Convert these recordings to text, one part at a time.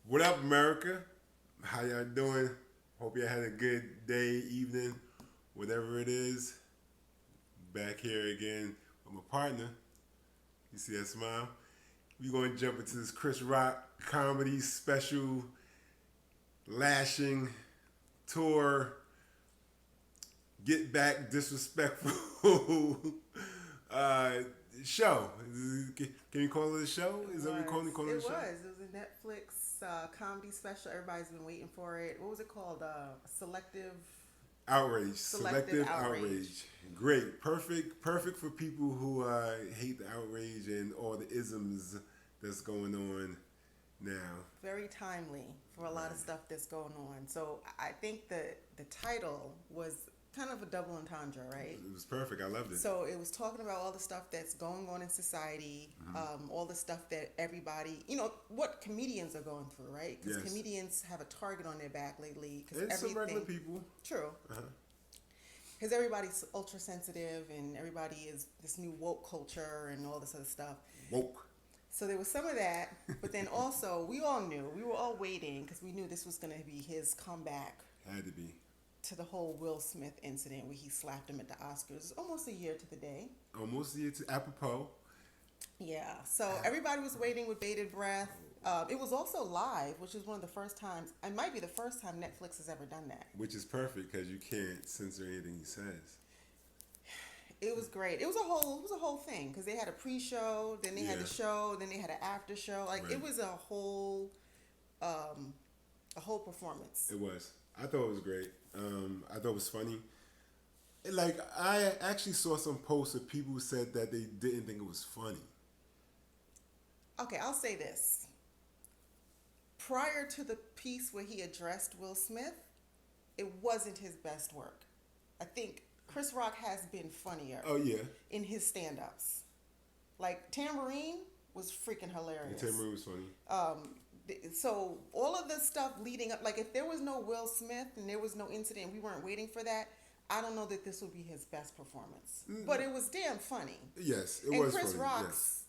What up, America? How y'all doing? Hope y'all had a good day, evening, whatever it is. Back here again with my partner. You see that smile? We're going to jump into this Chris Rock comedy special lashing tour. Get back disrespectful uh, show. Can you call it a show? Is that what we call it? It was. It was a Netflix comedy special. Everybody's been waiting for it. What was it called? Selective. Outrage, Selective selective outrage. Great, perfect for people who hate the outrage and all the isms that's going on now. Very timely for a lot of stuff that's going on. So I think the title was kind of a double entendre, right? It was perfect. I loved it. So it was talking about all the stuff that's going on in society, all the stuff that everybody, what comedians are going through, right? Because Yes. comedians have a target on their back lately. Cause And some regular people. True. Uh-huh. Because everybody's ultra sensitive and everybody is this new woke culture and all this other stuff. Woke. So there was some of that, but then also we all knew, we were all waiting because we knew this was going to be his comeback Had to be. to the whole Will Smith incident where he slapped him at the Oscars. Almost a year to the day. Almost here to apropos. Yeah, so everybody was waiting with bated breath. It was also live, which is one of the first times, it might be the first time Netflix has ever done that. Which is perfect because you can't censor anything he says. It was great. It was a whole thing because they had a pre-show, then they had the show, then they had an after show. Like Right. it was a whole performance. It was. I thought it was great. I thought it was funny. Like, I actually saw some posts of people who said that they didn't think it was funny. Okay, I'll say this. Prior to the piece where he addressed Will Smith, it wasn't his best work. I think Chris Rock has been funnier Oh, yeah. in his stand-ups. Like Tambourine was freaking hilarious. The Tambourine was funny. So all of the stuff leading up, like if there was no Will Smith and there was no incident, we weren't waiting for that. I don't know that this would be his best performance, but it was damn funny. Yes, it And was Chris funny. Rock's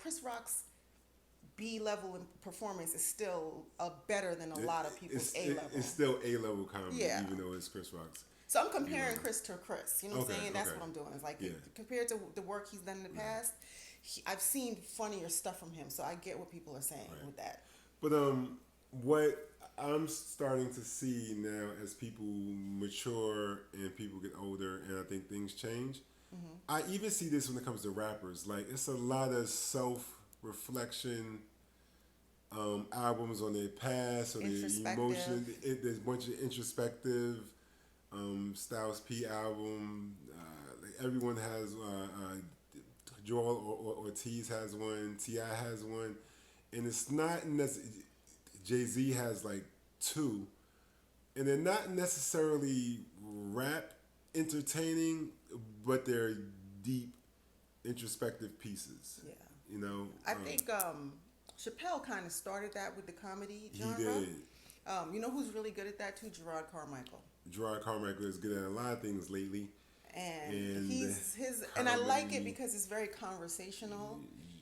Chris Rock's B level performance is still better than a lot of people's A level. It's still A level comedy, Yeah. even though it's Chris Rock's. So I'm comparing Chris to Chris. You know what I'm Okay, saying? That's okay. what I'm doing. It's like Yeah. compared to the work he's done in the past, I've seen funnier stuff from him. So I get what people are saying with that. But what I'm starting to see now as people mature and people get older, and I think things change. I even see this when it comes to rappers. Like, it's a lot of self-reflection albums on their past or their Introspective. emotions. There's a bunch of introspective. Styles P album. Like everyone has. Joel Ortiz has one. Ti has one, and it's not necessarily. Jay-Z has like two, and they're not necessarily rap entertaining, but they're deep, introspective pieces. Yeah. You know. I think Chappelle kind of started that with the comedy genre. He did. You know who's really good at that too? Gerard Carmichael. Gerard Carmichael is good at a lot of things lately. And and I like it because it's very conversational.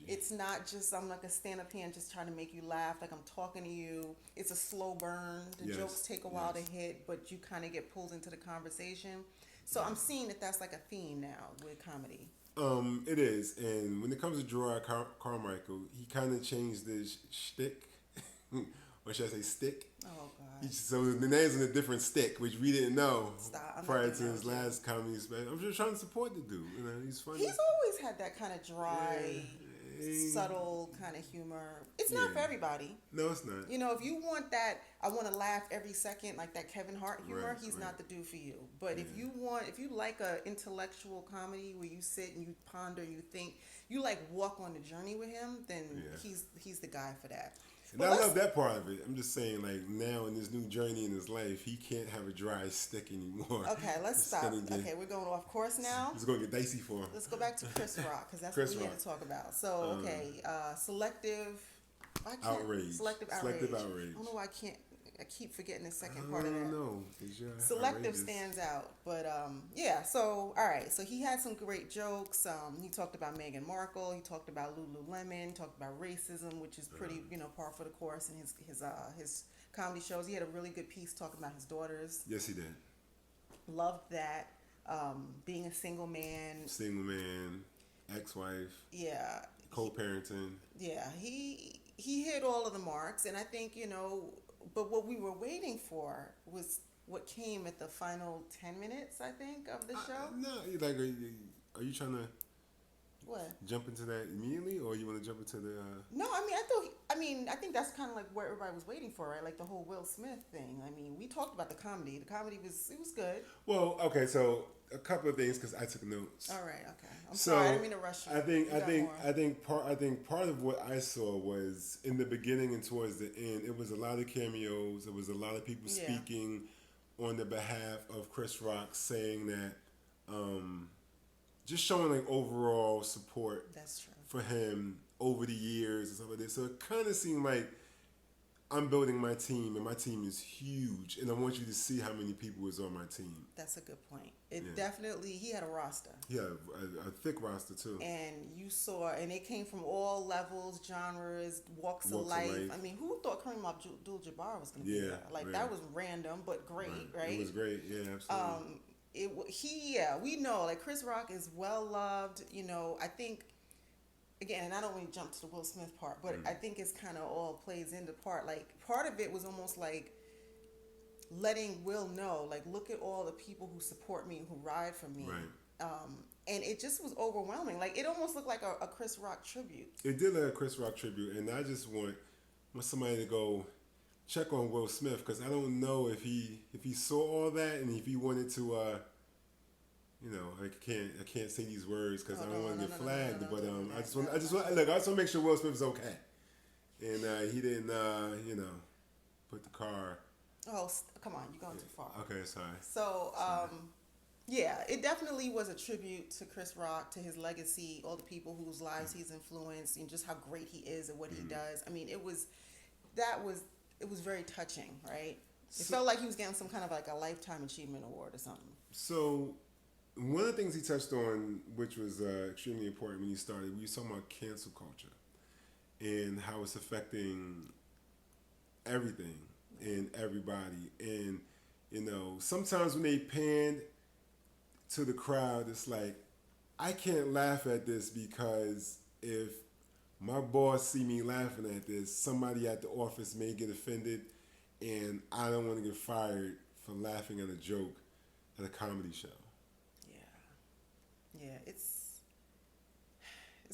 It's not just I'm like a stand up here and just trying to make you laugh like I'm talking to you. It's a slow burn. The jokes take a while to hit, but you kind of get pulled into the conversation. So I'm seeing that that's like a theme now with comedy. It is, and when it comes to Gerard Carmichael, he kind of changed his shtick, or should I say stick? Oh God! So the name's in a different stick, which we didn't know prior to his that. last comedy special. I'm just trying to support the dude. You know, he's funny. He's always had that kind of dry, subtle kind of humor. It's not for everybody. No, it's not. You know, if you want that, I want to laugh every second, like that Kevin Hart humor, he's not the dude for you. But if you like a intellectual comedy where you sit and you ponder, you think, you like walk on the journey with him, then he's the guy for that. And I love that part of it. I'm just saying, like, now in this new journey in his life, he can't have a dry stick anymore. Okay, let's stop. Okay, we're going off course now. It's going to get dicey for him. Let's go back to Chris Rock, because that's Chris what we Rock. had to talk about. So, okay, Selective... Outrage. Selective Outrage. Selective Outrage. I don't know why I can't... I keep forgetting the second I part of that. don't know. Selective outrageous. stands out, but yeah. So all right, so he had some great jokes. He talked about Meghan Markle. He talked about Lululemon. Talked about racism, which is pretty, par for the course in his comedy shows. He had a really good piece talking about his daughters. Yes, he did. Loved that. Being a single man. Ex-wife. Yeah. Co-parenting. Yeah, he hit all of the marks, and I think but what we were waiting for was what came at the final 10 minutes, I think, of the show. No, are you trying to What? jump into that immediately, or you want to jump into the? No, I think that's kind of like what everybody was waiting for, right? Like the whole Will Smith thing. I mean, we talked about the comedy. The comedy was good. Well, okay, so a couple of things because I took notes. All right, okay. I'm sorry, I didn't mean to rush you. I think part of what I saw was in the beginning and towards the end. It was a lot of cameos. It was a lot of people speaking on the behalf of Chris Rock, saying that, just showing like overall support. That's true. For him over the years and stuff like that. So it kind of seemed like I'm building my team, and my team is huge, and I want you to see how many people was on my team. That's a good point. Definitely, he had a roster. Yeah, a thick roster too. And you saw, and it came from all levels, genres, walks of life. I mean, who thought Kareem Abdul-Jabbar was going to be there? Like, that was random, but great, right? It was great, yeah, absolutely. We know, like, Chris Rock is well loved. I think, again, and I don't want to jump to the Will Smith part, but I think it's kind of all plays into part. Like, part of it was almost like letting Will know, like, look at all the people who support me, who ride for me. Right. And it just was overwhelming. Like, it almost looked like a Chris Rock tribute. It did like a Chris Rock tribute, and I just want somebody to go check on Will Smith, because I don't know if he saw all that, and if he wanted to I can't say these words because I don't want to get flagged. But I just want to make sure Will Smith is okay, and he didn't put the car. Oh, come on, you're going too far. Okay, sorry. So yeah, it definitely was a tribute to Chris Rock, to his legacy, all the people whose lives he's influenced, and just how great he is at what he does. I mean, it was very touching, right? It felt like he was getting some kind of like a Lifetime Achievement Award or something. So one of the things he touched on, which was extremely important when you started, we were talking about cancel culture and how it's affecting everything and everybody. And, sometimes when they pan to the crowd, it's like, I can't laugh at this because if my boss see me laughing at this, somebody at the office may get offended, and I don't want to get fired for laughing at a joke at a comedy show. Yeah, it's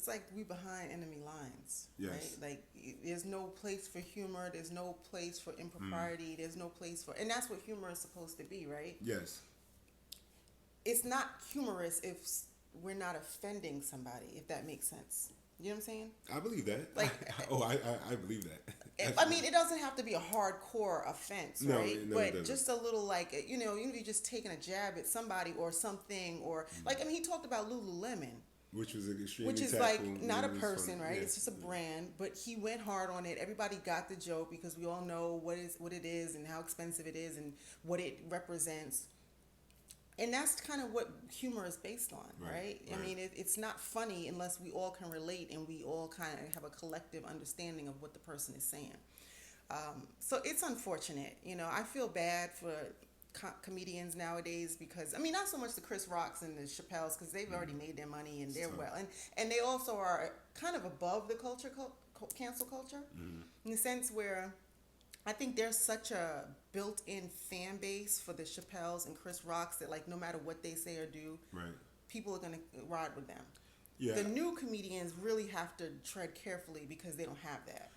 like we behind enemy lines, right? Like, there's no place for humor. There's no place for impropriety. There's no place for, and that's what humor is supposed to be, right? Yes. It's not humorous if we're not offending somebody, if that makes sense. You know what I'm saying? I believe that. Like, I believe that. I mean, it doesn't have to be a hardcore offense, right? No, but just a little, like, you're just taking a jab at somebody or something, or like, I mean, he talked about Lululemon, which was extremely which is tactful, like not a person, funny. right? Yeah. It's just a brand, but he went hard on it. Everybody got the joke because we all know what it is and how expensive it is and what it represents. And that's kind of what humor is based on, right? I mean, it's not funny unless we all can relate and we all kind of have a collective understanding of what the person is saying. So it's unfortunate. I feel bad for comedians nowadays because, I mean, not so much the Chris Rocks and the Chappelles because they've already made their money and they're well. And they also are kind of above the cancel culture in the sense where I think there's such a built-in fan base for the Chappelles and Chris Rocks that, like, no matter what they say or do, people are going to ride with them. Yeah. The new comedians really have to tread carefully because they don't have that.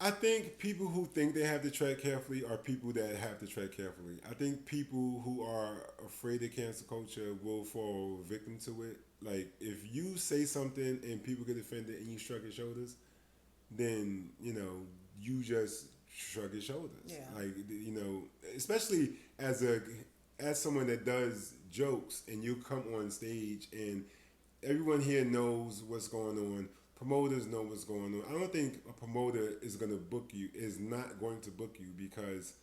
I think people who think they have to tread carefully are people that have to tread carefully. I think people who are afraid of cancel culture will fall victim to it. Like, if you say something and people get offended and you shrug your shoulders, then, you just shrug your shoulders. Yeah. Like, especially as someone that does jokes and you come on stage and everyone here knows what's going on. Promoters know what's going on. I don't think a promoter is not going to book you because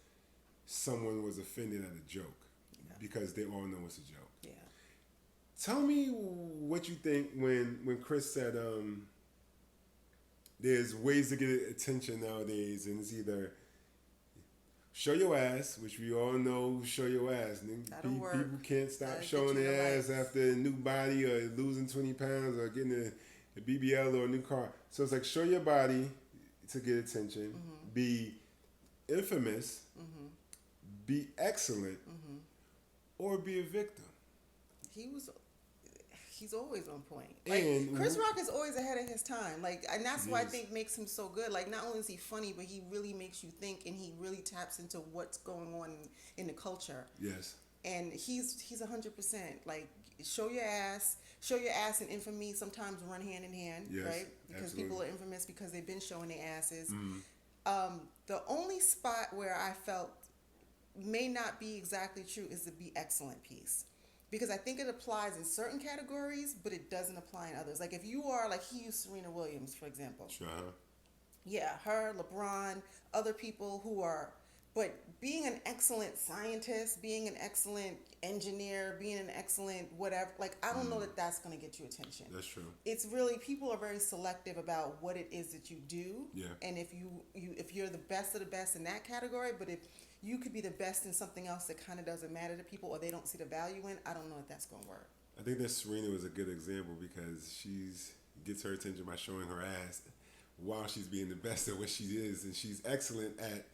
someone was offended at a joke because they all know it's a joke. Yeah. Tell me what you think when Chris said there's ways to get attention nowadays, and it's either show your ass, which we all know, show your ass. People can't stop showing their ass after a new body or losing 20 pounds or getting a BBL or a new car. So it's like show your body to get attention, be infamous, be excellent, or be a victim. He's always on point. Like, and Chris Rock is always ahead of his time. Like, and that's what I think makes him so good. Like, not only is he funny, but he really makes you think, and he really taps into what's going on in the culture. Yes. And he's 100%. Like, show your ass and infamy sometimes run hand in hand, yes, right? Because absolutely. People are infamous because they've been showing their asses. The only spot where I felt may not be exactly true is the be excellent piece. Because I think it applies in certain categories, but it doesn't apply in others. Like if you are, like he used Serena Williams, for example. Sure. Yeah, her, LeBron, other people who are, but being an excellent scientist, being an excellent engineer, being an excellent whatever, like I don't know that that's going to get you attention. That's true. It's really, people are very selective about what it is that you do. Yeah. And if you're the best of the best in that category, but if you could be the best in something else that kind of doesn't matter to people or they don't see the value in, I don't know if that's going to work. I think that Serena was a good example because she's gets her attention by showing her ass while she's being the best at what she is, and she's excellent at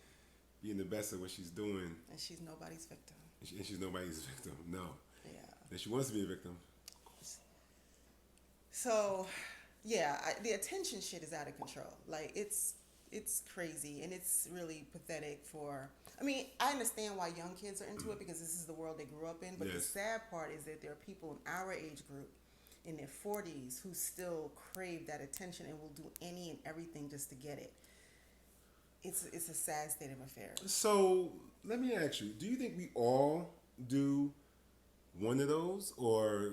being the best at what she's doing. And she's nobody's victim. And she's nobody's victim. No. Yeah. And she wants to be a victim. So, yeah, the attention shit is out of control. Like it's crazy, and it's really pathetic for. I mean, I understand why young kids are into it because this is the world they grew up in. But yes. The sad part is that there are people in our age group, in their 40s, who still crave that attention and will do any and everything just to get it. It's a sad state of affairs. So let me ask you: do you think we all do one of those, or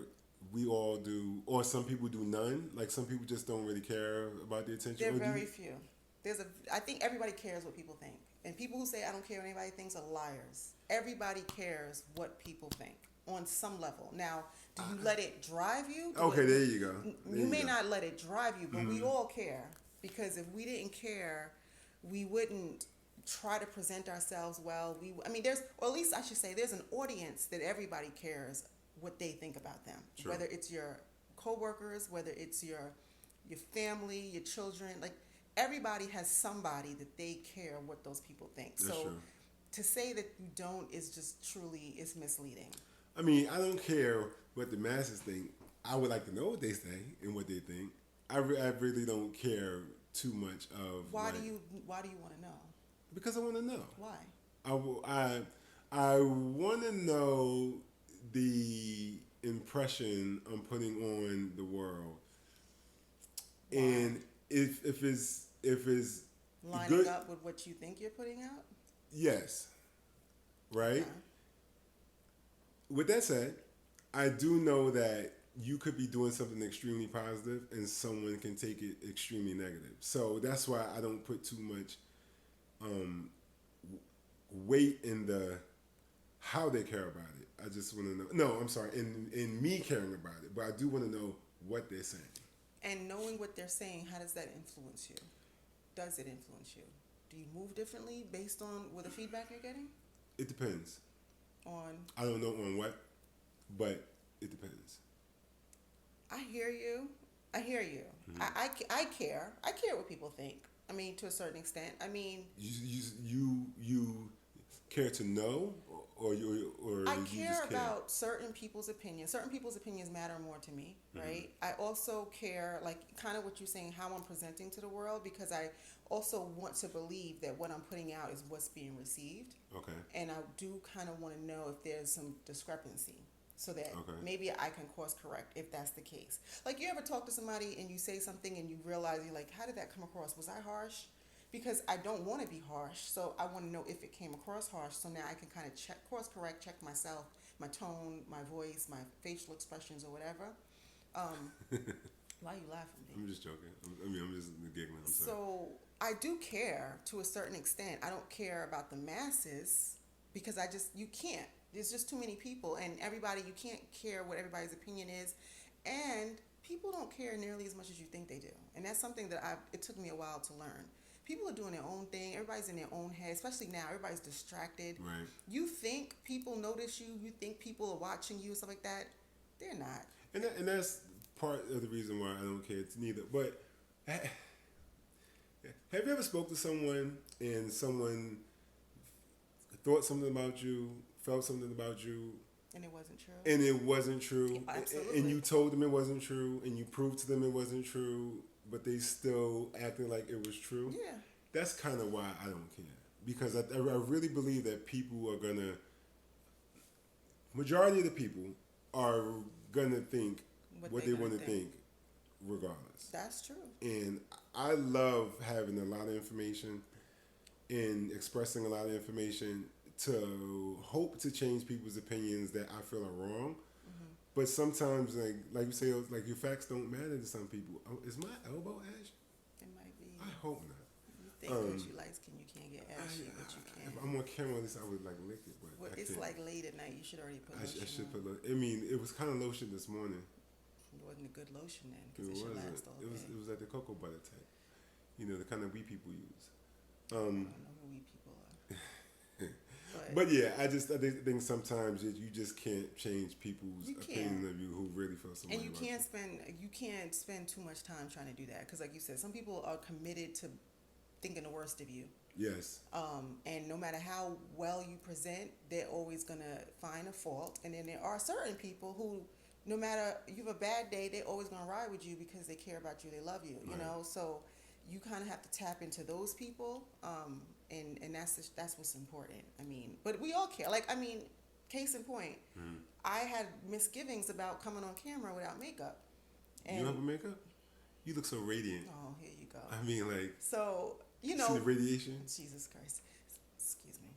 we all do, or some people do none? Like some people just don't really care about the attention. There are very few. I think everybody cares what people think. And people who say, I don't care what anybody thinks are liars. Everybody cares what people think on some level. Now, do you let it drive you? Okay, there you go. You may not let it drive you, but we all care. Because if we didn't care, we wouldn't try to present ourselves well. Or at least I should say, there's an audience that everybody cares what they think about them. Sure. Whether it's your coworkers, whether it's your family, your children, like everybody has somebody that they care what those people think. That's so true. To say that you don't is just truly is misleading. I mean, I don't care what the masses think. I would like to know what they say and what they think. I really don't care too much of. Why do you want to know? Because I want to know. Why? I want to know the impression I'm putting on the world. Why? And if it's lining good, up with what you think you're putting out? Yes. Right? With that said, I do know that you could be doing something extremely positive and someone can take it extremely negative. So that's why I don't put too much weight in the how they care about it. I just want to know. No, I'm sorry. In me caring about it, but I do want to know what they're saying. And knowing what they're saying, how does that influence you? Does it influence you? Do you move differently based on with the feedback you're getting? It depends. On? I don't know on what, but it depends. I hear you. Mm-hmm. I care. I care what people think. I mean, to a certain extent. I mean, you care to know, or I you care just care about certain people's opinions. Certain people's opinions matter more to me, right? I also care, like, kind of what you're saying, how I'm presenting to the world, because I also want to believe that what I'm putting out is what's being received. Okay. And I do kind of want to know if there's some discrepancy, so that maybe I can course correct if that's the case. Like, you ever talk to somebody and you say something and you realize, you're like, how did that come across? Was I harsh? Because I don't want to be harsh, so I want to know if it came across harsh, so now I can kind of course correct, check myself, my tone, my voice, my facial expressions, or whatever. Why are you laughing, babe? I'm just joking. I'm just giggling. So I do care to a certain extent. I don't care about the masses because you can't. There's just too many people, and everybody, you can't care what everybody's opinion is, and people don't care nearly as much as you think they do, and that's something that it took me a while to learn. People are doing their own thing. Everybody's in their own head, especially now. Everybody's distracted. Right. You think people notice you. You think people are watching you, stuff like that. They're not. And that's part of the reason why I don't care neither. But have you ever spoke to someone and someone thought something about you, felt something about you, and it wasn't true? And it wasn't true. Absolutely. And you told them it wasn't true, and you proved to them it wasn't true, but they still acting like it was true? Yeah. That's kind of why I don't care. Because I really believe that people are going to, majority of the people are going to think what they want to think regardless. That's true. And I love having a lot of information and expressing a lot of information to hope to change people's opinions that I feel are wrong. Mm-hmm. But sometimes, like you say, like your facts don't matter to some people. Oh, is my elbow ashy? It might be. I hope not. You think because you light skin, you can't get ashy, but you can. If I'm on camera, at least I would like lick it. But well, it's like late at night. You should already put lotion I should on. put lotion. I mean, it was kind of lotion this morning. It wasn't a good lotion then, because it should last all day. It was like the cocoa butter type. You know, the kind of we people use. I don't know who we people are. But yeah, I think sometimes you just can't change people's opinion of you who really feel something. And you can't spend too much time trying to do that, because like you said, some people are committed to thinking the worst of you. Yes. And no matter how well you present, they're always gonna find a fault. And then there are certain people who, no matter you have a bad day, they're always gonna ride with you because they care about you, they love you. You know, so you kind of have to tap into those people. And that's what's important. I mean, but we all care. Like, I mean, case in point, I had misgivings about coming on camera without makeup. And you don't have makeup? You look so radiant. Oh, here you go. I mean, like. So, you know. See the radiation? Jesus Christ. Excuse me.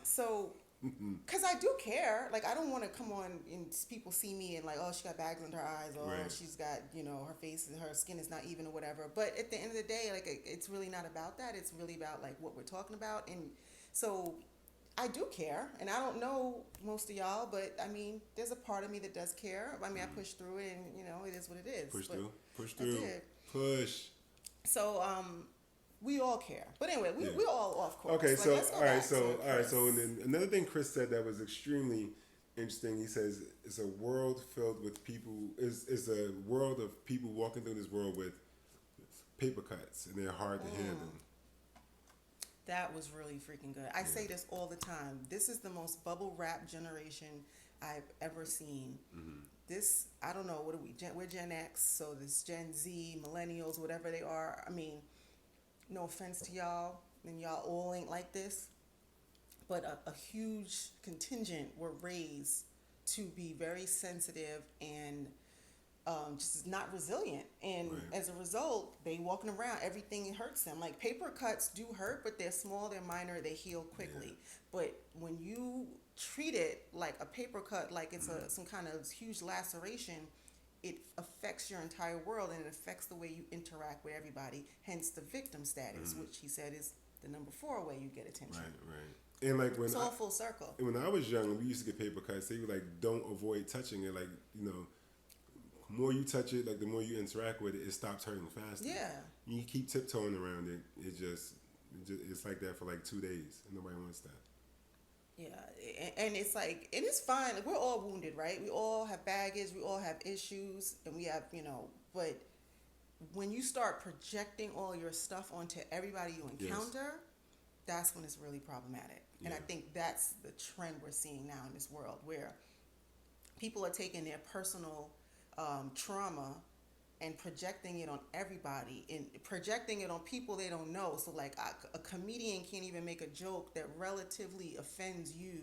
So, because I do care. Like, I don't want to come on and people see me and like, oh, she got bags under her eyes, or she's got, you know, her face, her skin is not even, or whatever. But at the end of the day, like, it's really not about that. It's really about like what we're talking about. And so I do care, and I don't know most of y'all, but I mean, there's a part of me that does care. I mean, I pushed through it, and you know, it is what it is. Push I through. did. Push. So, we all care, but anyway, we're all off course. Okay, like, so and then another thing Chris said that was extremely interesting. He says it's a world filled with people. It's a world of people walking through this world with paper cuts, and they're hard to handle. That was really freaking good. I say this all the time. This is the most bubble wrap generation I've ever seen. Mm-hmm. This, I don't know, what are we? We're Gen X, so this Gen Z, millennials, whatever they are. I mean, no offense to y'all, and y'all all ain't like this, but a huge contingent were raised to be very sensitive and just not resilient. And as a result, they walking around, everything hurts them. Like, paper cuts do hurt, but they're small, they're minor, they heal quickly. But when you treat it like a paper cut, like it's some kind of huge laceration, it affects your entire world, and it affects the way you interact with everybody. Hence the victim status, which he said is the number 4 way you get attention. Right. And like when it's all full circle. And when I was young, we used to get paper cuts. They were like, don't avoid touching it. Like, you know, the more you touch it, like the more you interact with it, it stops hurting faster. Yeah. You keep tiptoeing around it. It's like that for like 2 days, and nobody wants that. Yeah, and it's like, it is fine. Like, we're all wounded, right? We all have baggage. We all have issues, and we have, you know. But when you start projecting all your stuff onto everybody you encounter, that's when it's really problematic. And I think that's the trend we're seeing now in this world, where people are taking their personal trauma and projecting it on everybody, and projecting it on people they don't know. So like a comedian can't even make a joke that relatively offends you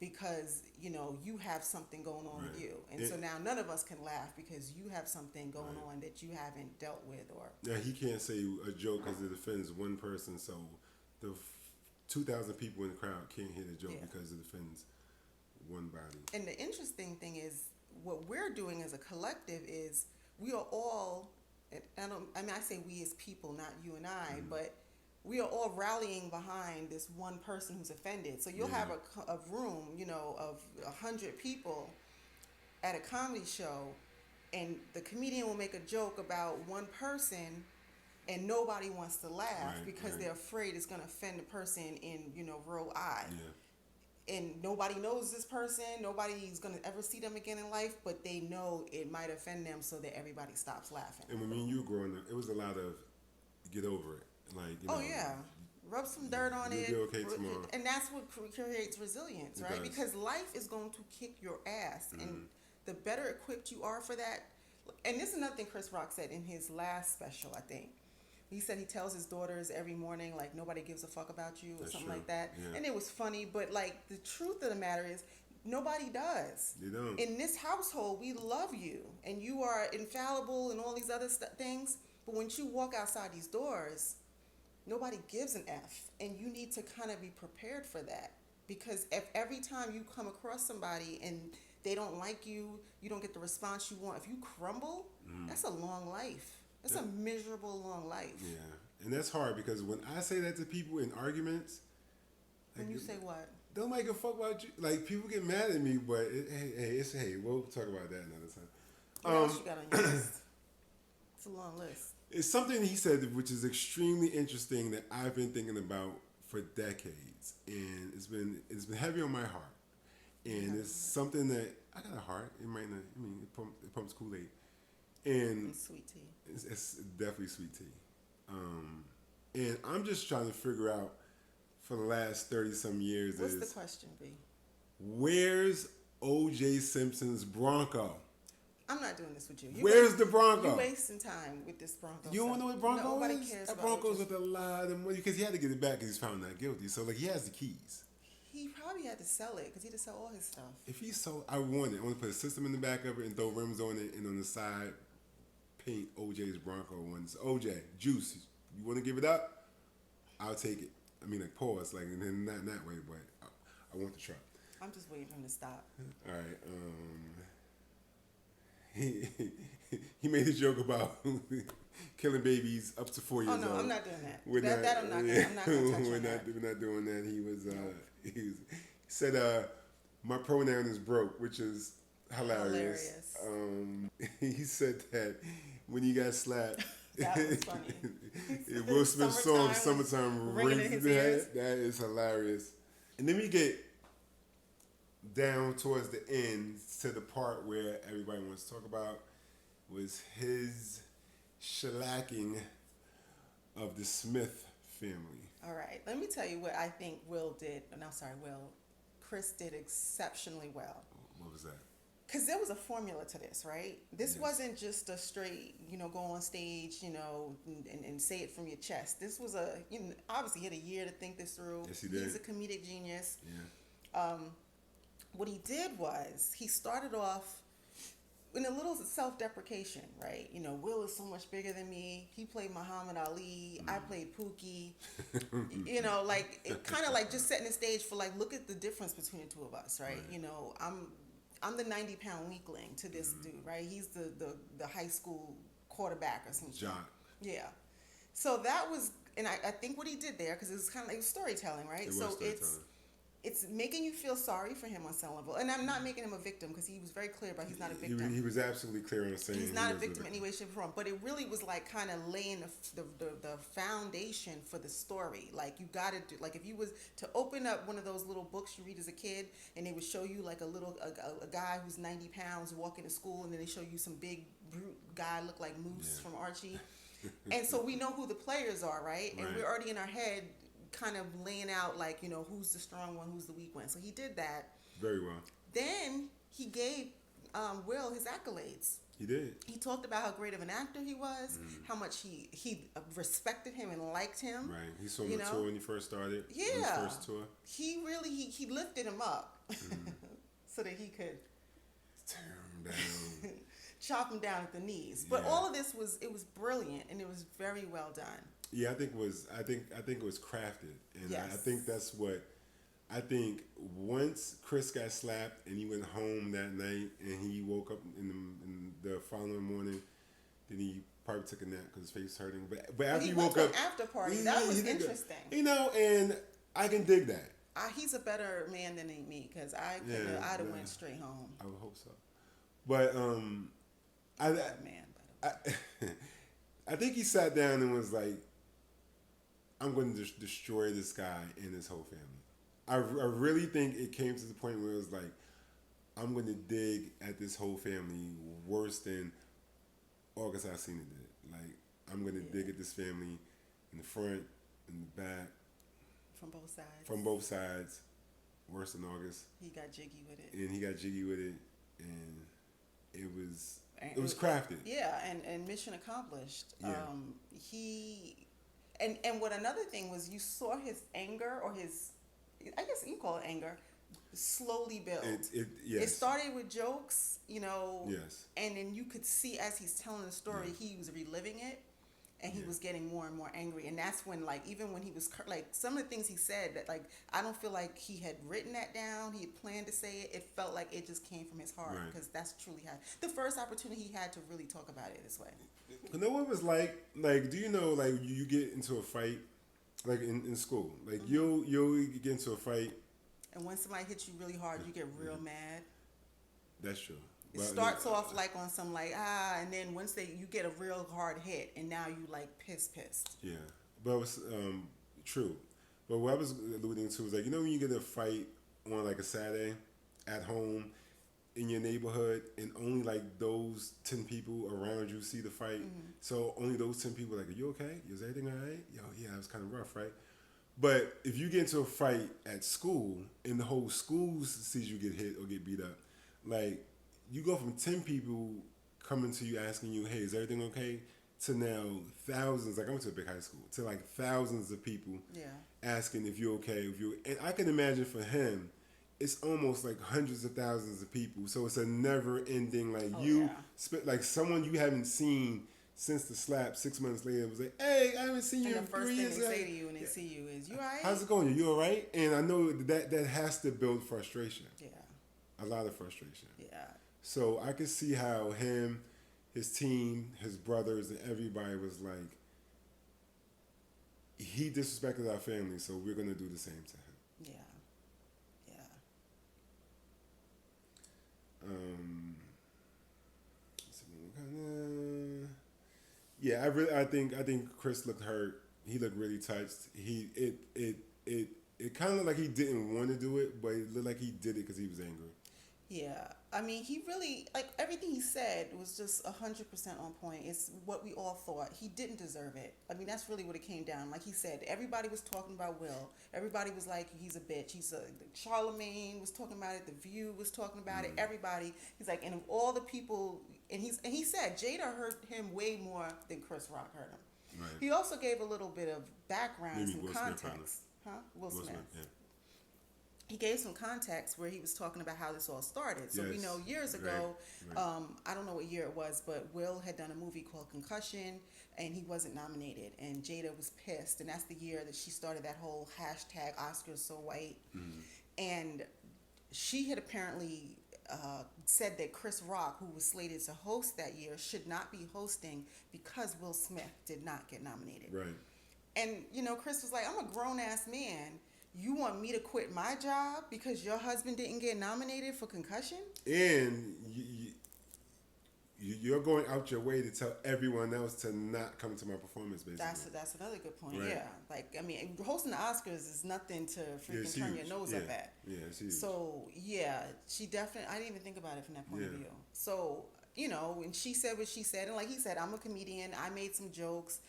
because, you know, you have something going on with you. And so now none of us can laugh because you have something going on that you haven't dealt with. Or he can't say a joke because it offends one person, so the 2,000 people in the crowd can't hear the joke because it offends one body. And the interesting thing is, what we're doing as a collective is, we are all, I mean, I say we as people, not you and I, but we are all rallying behind this one person who's offended. So you'll have a room, of 100 people at a comedy show, and the comedian will make a joke about one person, and nobody wants to laugh because they're afraid it's going to offend the person in real eye. And nobody knows this person. Nobody's going to ever see them again in life, but they know it might offend them, so that everybody stops laughing. And when me and you were growing up, it was a lot of get over it. Rub some dirt on it. You'll be okay tomorrow. And that's what creates resilience, right? Because life is going to kick your ass. And the better equipped you are for that. And this is another thing Chris Rock said in his last special, I think. He said he tells his daughters every morning, like, nobody gives a fuck about you, or That's something true. like that. Yeah. And it was funny, but, like, the truth of the matter is, nobody does. They don't. In this household, we love you, and you are infallible and all these other things. But when you walk outside these doors, nobody gives an F, and you need to kind of be prepared for that. Because if every time you come across somebody and they don't like you, you don't get the response you want, if you crumble, that's a long life. That's a miserable long life. Yeah, and that's hard because when I say that to people in arguments, When you say what? Don't make a fuck about you. Like, people get mad at me, but we'll talk about that another time. What else you got on your list? It's a long list. It's something he said which is extremely interesting that I've been thinking about for decades, and it's been heavy on my heart. And it's something that I got a heart. It might not. I mean, it pumps Kool-Aid, and sweet tea. It's definitely sweet tea. And I'm just trying to figure out for the last 30-some years. What's the question, B? Where's O.J. Simpson's Bronco? I'm not doing this with you. Where's the Bronco? You're wasting time with this Bronco. You don't know what Bronco Nobody is? cares That about Bronco's with a lot of money because he had to get it back because he's found not guilty. So, like, he has the keys. He probably had to sell it because he had to sell all his stuff. If he sold, I want it. I want to put a system in the back of it and throw rims on it, and on the side, paint OJ's Bronco ones. OJ, Juice, you want to give it up? I'll take it. I mean, like, pause, like, and then not in that way, but I want the truck. I'm just waiting for him to stop. All right. He made a joke about killing babies up to 4 years old. Oh, no, I'm not doing that. I'm not going to touch on that. We're not doing that. He said, my pronoun is broke, which is hilarious. He said that when he got slapped. That was funny. Will Smith's song "Summertime" rings in his head. That is hilarious. And then we get down towards the end to the part where everybody wants to talk about was his shellacking of the Smith family. All right, let me tell you what I think Chris did exceptionally well. What was that? Because there was a formula to this, right? This wasn't just a straight, go on stage, and say it from your chest. This was obviously he had a year to think this through. Yes, he did. He's a comedic genius. Yeah. What he did was he started off in a little self-deprecation, right? Will is so much bigger than me. He played Muhammad Ali. I played Pookie. Like it kind of like just setting the stage for like, look at the difference between the two of us, right? I'm the 90-pound weakling to this dude, right? He's the high school quarterback or something. Jock. Yeah. So that was, and I think what he did there, because it was kind of like storytelling, right? It's making you feel sorry for him on some level. And I'm not making him a victim because he was very clear about he's not a victim. He was absolutely clear on saying he's not a victim in any way, shape, or form. But it really was like kind of laying the foundation for the story. Like you got to do, like if you was to open up one of those little books you read as a kid and they would show you like a guy who's 90 pounds walking to school, and then they show you some big brute guy look like Moose from Archie. And so we know who the players are, right? And we're already in our head kind of laying out like, who's the strong one, who's the weak one. So he did that very well. Then he gave Will his accolades. He did. He talked about how great of an actor he was, how much he respected him and liked him. Right. He saw him on tour when he first started. Yeah. His first tour. He really he lifted him up so that he could tear him down. Chop him down at the knees. But all of this was brilliant, and it was very well done. Yeah, I think it was crafted, and I think that's what I think. Once Chris got slapped and he went home that night, and he woke up in the following morning, then he probably took a nap because his face was hurting. But after he he went woke to up, an after party. That was interesting. And I can dig that. He's a better man than me because I'd have went straight home. I would hope so. But I think he sat down and was like, I'm going to destroy this guy and his whole family. I really think it came to the point where it was like, I'm going to dig at this whole family worse than August Alsina did. Like, I'm going to dig at this family in the front, in the back. From both sides. Worse than August. He got jiggy with it. And it was crafted. Yeah, and mission accomplished. Yeah. And what another thing was, you saw his anger, or his, I guess you call it anger, slowly build. It started with jokes, Yes. And then you could see as he's telling the story, he was reliving it, and he was getting more and more angry. And that's when, like, even when he was, like, some of the things he said that, like, I don't feel like he had written that down, he had planned to say it. It felt like it just came from his heart, because that's truly how, the first opportunity he had to really talk about it this way. You know what it was like, do you know, like, you get into a fight, like, in school, like, you'll get into a fight, and when somebody hits you really hard, you get real mad. That's true. It starts off like on some like and then once you get a real hard hit, and now you like pissed. Yeah, but it was true. But what I was alluding to was, like, when you get in a fight on like a Saturday at home in your neighborhood, and only like those 10 people around you see the fight. So only those 10 people are like, are you okay? Is everything all right? Yeah, it was kind of rough, right? But if you get into a fight at school and the whole school sees you get hit or get beat up, like, you go from 10 people coming to you asking you, hey, is everything okay? To now thousands, like, I went to a big high school, to like thousands of people asking if you're okay. And I can imagine for him, it's almost like hundreds of thousands of people. So it's a never ending, like, like someone you haven't seen since the slap 6 months later was like, hey, I haven't seen you in 3 years. And the first thing they say to you when they see you is, you all right? How's it going? You all right? And I know that has to build frustration. Yeah. A lot of frustration. Yeah. So I could see how him, his team, his brothers, and everybody was like, he disrespected our family, so we're going to do the same to him. Yeah. Yeah. I think Chris looked hurt. He looked really touched. It kind of looked like he didn't want to do it, but it looked like he did it because he was angry. Yeah, I mean, he really, like, everything he said was just 100% on point. It's what we all thought. He didn't deserve it. I mean, that's really what it came down. Like he said, everybody was talking about Will. Everybody was like, he's a bitch. Charlemagne was talking about it. The View was talking about it. Everybody. He's like, and of all the people, and he said Jada hurt him way more than Chris Rock hurt him. Right. He also gave a little bit of background, some context. Will Smith. Yeah. He gave some context where he was talking about how this all started. So we know years ago, I don't know what year it was, but Will had done a movie called Concussion, and he wasn't nominated. And Jada was pissed, and that's the year that she started that whole hashtag Oscars So White. And she had apparently said that Chris Rock, who was slated to host that year, should not be hosting because Will Smith did not get nominated. Right. And, Chris was like, I'm a grown-ass man. You want me to quit my job because your husband didn't get nominated for Concussion? And you're going out your way to tell everyone else to not come to my performance, basically. That's another good point, right. Yeah. Like, I mean, hosting the Oscars is nothing to freaking turn your nose up at. Yeah, it's huge. So, yeah, she definitely, I didn't even think about it from that point of view. So, and she said what she said. And like he said, I'm a comedian. I made some jokes.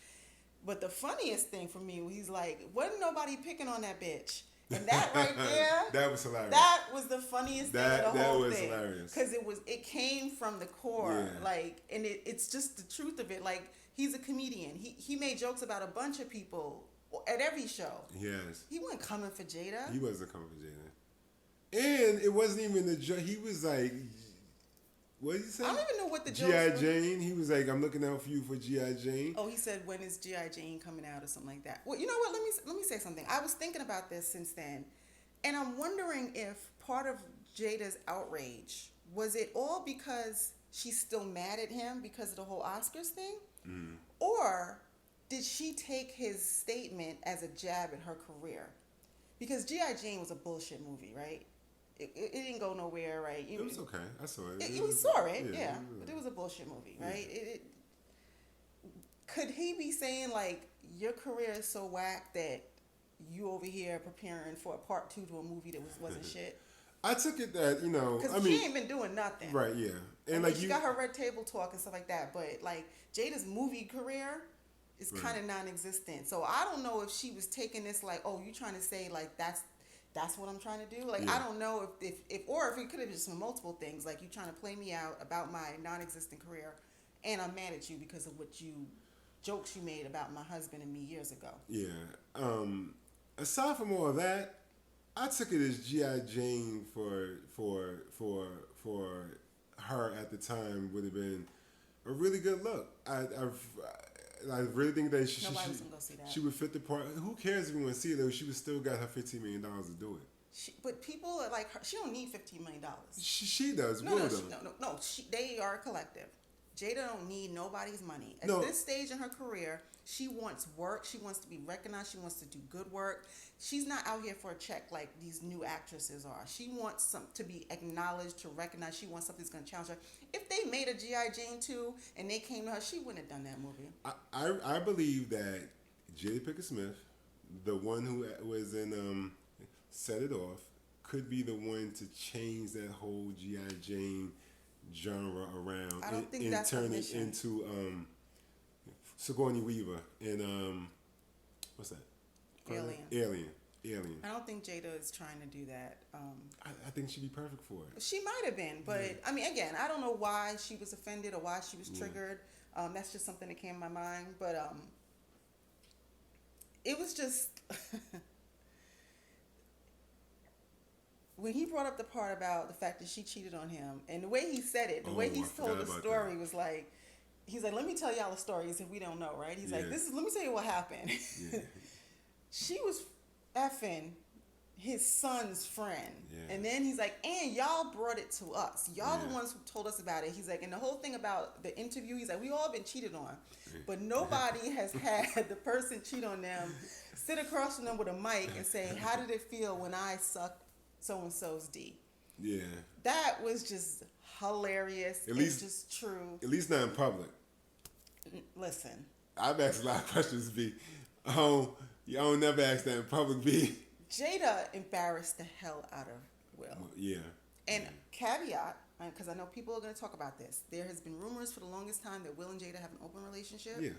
But the funniest thing for me, he's like, wasn't nobody picking on that bitch. And that right there, that was hilarious. That was the funniest thing of the whole thing. That was hilarious. Because it came from the core. Yeah. Like, and it's just the truth of it. Like, he's a comedian. He made jokes about a bunch of people at every show. Yes. He wasn't coming for Jada. He wasn't coming for Jada. And it wasn't even the joke. He was like, what did he say? I don't even know what the joke G.I. Jane. He was like, I'm looking out for you for G.I. Jane. Oh, he said, when is G.I. Jane coming out or something like that. Well, you know what? Let me say something. I was thinking about this since then, and I'm wondering if part of Jada's outrage was it all because she's still mad at him because of the whole Oscars thing? Or did she take his statement as a jab at her career? Because G.I. Jane was a bullshit movie, right? It didn't go nowhere, right? It was okay. I saw it. We saw it, yeah. But it was a bullshit movie, right? Yeah. Could he be saying, like, your career is so whack that you over here preparing for a part 2 to a movie that wasn't shit? I took it that, because she ain't been doing nothing. Right, yeah. And like she got her red table talk and stuff like that, but like Jada's movie career is kind of non-existent. So I don't know if she was taking this like, oh, you trying to say like that's what I'm trying to do. Like I don't know if it could have been just multiple things. Like you trying to play me out about my non-existent career, and I'm mad at you because of what jokes you made about my husband and me years ago. Yeah. Aside from all of that, I took it as G.I. Jane for her at the time would have been a really good look. I really think that nobody was gonna go see that. She would fit the part. Who cares if you want to see it though? She would still got her $15 million to do it. But people are like her. She don't need $15 million. She does. No. They are a collective. Jada don't need nobody's money. At this stage in her career, she wants work. She wants to be recognized. She wants to do good work. She's not out here for a check like these new actresses are. She wants to be acknowledged, to recognize. She wants something that's going to challenge her. If they made a G.I. Jane 2 and they came to her, she wouldn't have done that movie. I believe that Jada Pinkett Smith, the one who was in Set It Off, could be the one to change that whole G.I. Jane genre around. I don't think that's turn the it mission. into Sigourney Weaver in what's that? Alien. I don't think Jada is trying to do that. I think she'd be perfect for it. She might have been, but I mean, again, I don't know why she was offended or why she was triggered. That's just something that came to my mind. But it was just when he brought up the part about the fact that she cheated on him, and the way he said it, the way he told the story was like, he's like, let me tell y'all the story as if we don't know, right? He's like, let me tell you what happened. Yeah. She was effing his son's friend. Yeah. And then he's like, and y'all brought it to us. Y'all the ones who told us about it. He's like, and the whole thing about the interview, he's like, we all been cheated on. But nobody has had the person cheat on them sit across from them with a mic and say, how did it feel when I sucked so-and-so's D? Yeah. That was just hilarious. At least just true. At least not in public. Listen. I've asked a lot of questions, B. Y'all don't never ask that in public, B. Jada embarrassed the hell out of Will. Yeah. And caveat, because I know people are going to talk about this. There has been rumors for the longest time that Will and Jada have an open relationship. Yeah.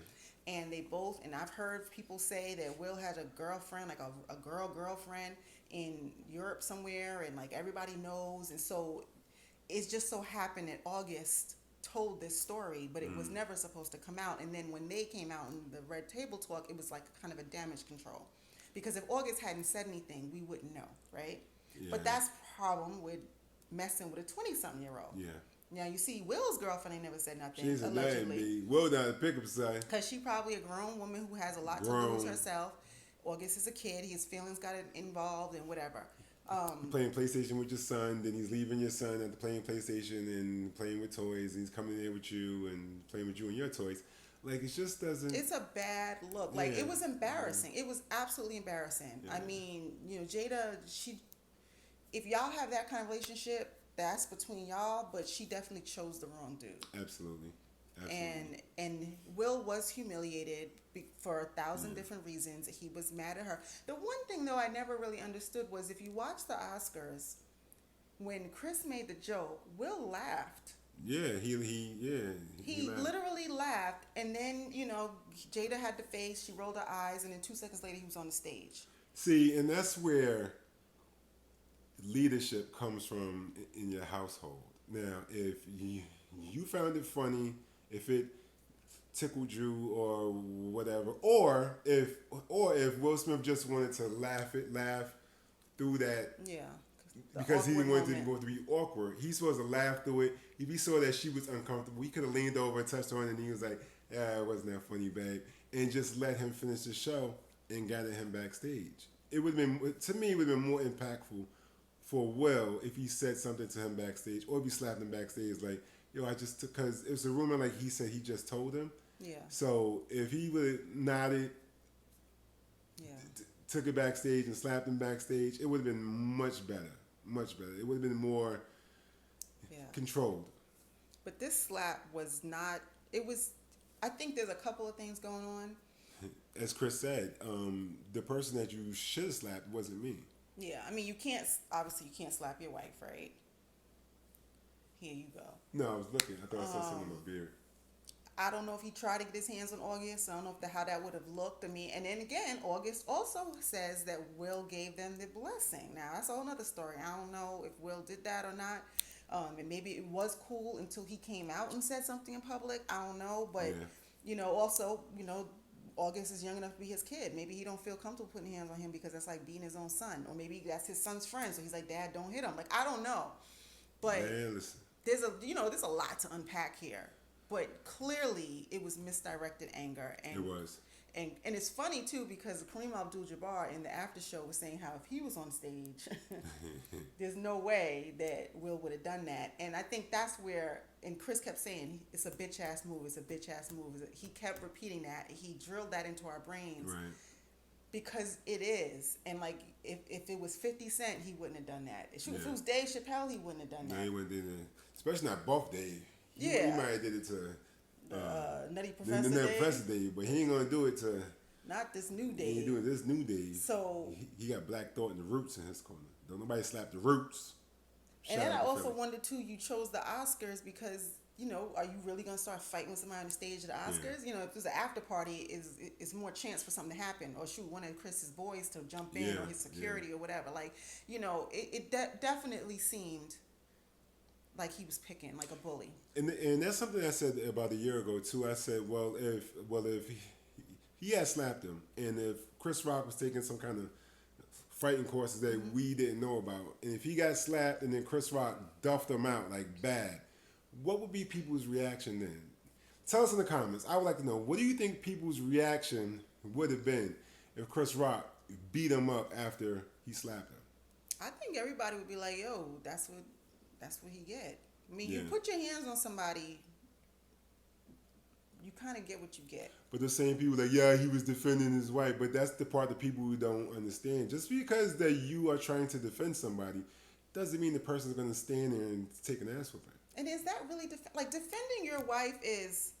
And they both, and I've heard people say that Will had a girlfriend, like a girlfriend in Europe somewhere, and like everybody knows. And so it just so happened that August told this story, but it was never supposed to come out. And then when they came out in the Red Table Talk, it was like kind of a damage control. Because if August hadn't said anything, we wouldn't know, right? Yeah. But that's the problem with messing with a 20-something-year-old. Yeah. Now, you see, Will's girlfriend ain't never said nothing, she's allegedly. Will down the pickup side. Because she probably a grown woman who has a lot to lose herself. August is a kid. His feelings got involved and whatever. Playing PlayStation with your son, then he's leaving your son at playing PlayStation and playing with toys, and he's coming there with you and playing with you and your toys. Like, it just doesn't... It's a bad look. Like, it was embarrassing. It was absolutely embarrassing. Yeah. I mean, Jada, if y'all have that kind of relationship, that's between y'all, but she definitely chose the wrong dude. Absolutely. And Will was humiliated for 1,000 different reasons. He was mad at her. The one thing, though, I never really understood was if you watch the Oscars, when Chris made the joke, Will laughed. Yeah, he laughed. Literally laughed, and then Jada had the face. She rolled her eyes, and then 2 seconds later, he was on the stage. See, and that's where leadership comes from in your household. Now, if you found it funny, if it tickled you or whatever, or if Will Smith just wanted to laugh through that. Yeah. Because he didn't want it to be awkward. He's supposed to laugh through it. If he saw that she was uncomfortable, he could have leaned over and touched her on, and he was like, it wasn't that funny, babe. And just let him finish the show and gathered him backstage. It would have been, to me, it would have been more impactful for Will if he said something to him backstage, or if he slapped him backstage like, yo, I just took, because it was a rumor like he said he just told him. Yeah. So if he would have nodded, Yeah. took it backstage and slapped him backstage, it would have been much better. Much better. It would have been more controlled. But this slap was not, it was, I think there's a couple of things going on. As Chris said, the person that you should have slapped wasn't me. Yeah, I mean, you can't, obviously you can't slap your wife, right? Here you go. No, I was looking. I thought I saw something on my beard. I don't know if he tried to get his hands on August. I don't know how that would have looked. I mean, and then again, August also says that Will gave them the blessing. Now, that's a whole other story. I don't know if Will did that or not. And maybe it was cool until he came out and said something in public. I don't know. But, also, August is young enough to be his kid. Maybe he don't feel comfortable putting hands on him because that's like being his own son. Or maybe that's his son's friend. So he's like, Dad, don't hit him. Like, I don't know. But there's a lot to unpack here. But clearly, it was misdirected anger. And it was. And it's funny, too, because Kareem Abdul-Jabbar in the after show was saying how if he was on stage, there's no way that Will would have done that. And I think that's where, and Chris kept saying, it's a bitch-ass move, it's a bitch-ass move. He kept repeating that. He drilled that into our brains. Right. Because it is. And, like, if it was 50 Cent, he wouldn't have done that. If it was Dave Chappelle, he wouldn't have done that. No, he wouldn't have done that. Especially not Buff Dave. He might have did it to Nutty Professor Dave. Nutty Professor Dave, but he ain't gonna do it to. Not this new Dave. He ain't doing this new Dave. So he got Black Thought and the Roots in his corner. Don't nobody slap the Roots. And then I also wonder too. You chose the Oscars because are you really gonna start fighting with somebody on the stage at the Oscars? Yeah. If there's an after party, is more chance for something to happen, or shoot one of Chris's boys to jump in, or his security, or whatever. Like it definitely seemed like he was picking like a bully. And that's something I said about a year ago too. I said, well, if he had slapped him, and if Chris Rock was taking some kind of fighting courses that we didn't know about, and if he got slapped and then Chris Rock duffed him out like bad, what would be people's reaction then? Tell us in the comments. I would like to know, what do you think people's reaction would have been if Chris Rock beat him up after he slapped him? I think everybody would be like, yo, that's what he get. I mean, you put your hands on somebody, you kind of get what you get. But the same people like, he was defending his wife, but that's the part that people who don't understand. Just because that you are trying to defend somebody doesn't mean the person's going to stand there and take an ass whooping. And is that really defending your wife is